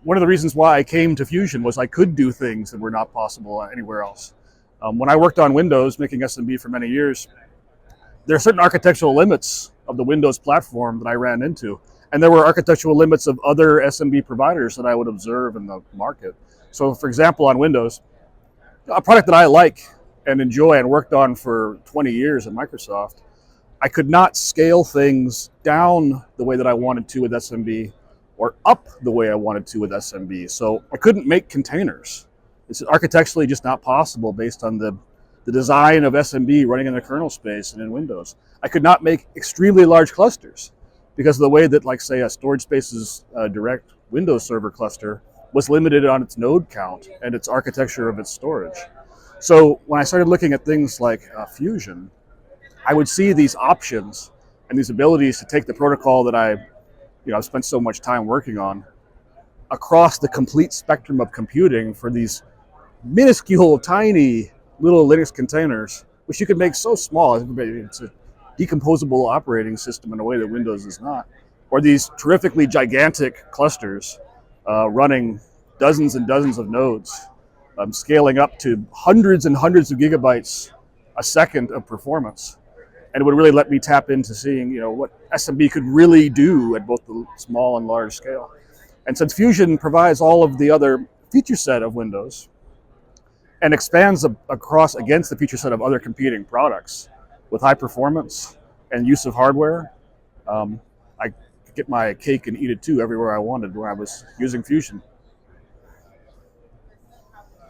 one of the reasons why I came to Fusion was I could do things that were not possible anywhere else. When I worked on Windows, making SMB for many years, there are certain architectural limits of the Windows platform that I ran into. And there were architectural limits of other SMB providers that I would observe in the market. So for example, on Windows, a product that I like and enjoy and worked on for 20 years at Microsoft, I could not scale things down the way that I wanted to with SMB or up the way I wanted to with SMB. So I couldn't make containers. It's architecturally just not possible based on the design of SMB running in the kernel space and in Windows. I could not make extremely large clusters because of the way that, like, say, a storage space's direct Windows server cluster was limited on its node count and its architecture of its storage. So when I started looking at things like Fusion, I would see these options and these abilities to take the protocol that I've spent so much time working on across the complete spectrum of computing for these minuscule, tiny little Linux containers, which you can make so small. It's a decomposable operating system in a way that Windows is not. Or these terrifically gigantic clusters running dozens and dozens of nodes, scaling up to hundreds and hundreds of gigabytes a second of performance. And it would really let me tap into seeing, what SMB could really do at both the small and large scale. And since Fusion provides all of the other feature set of Windows and expands across against the feature set of other competing products with high performance and use of hardware, I could get my cake and eat it too everywhere I wanted when I was using Fusion.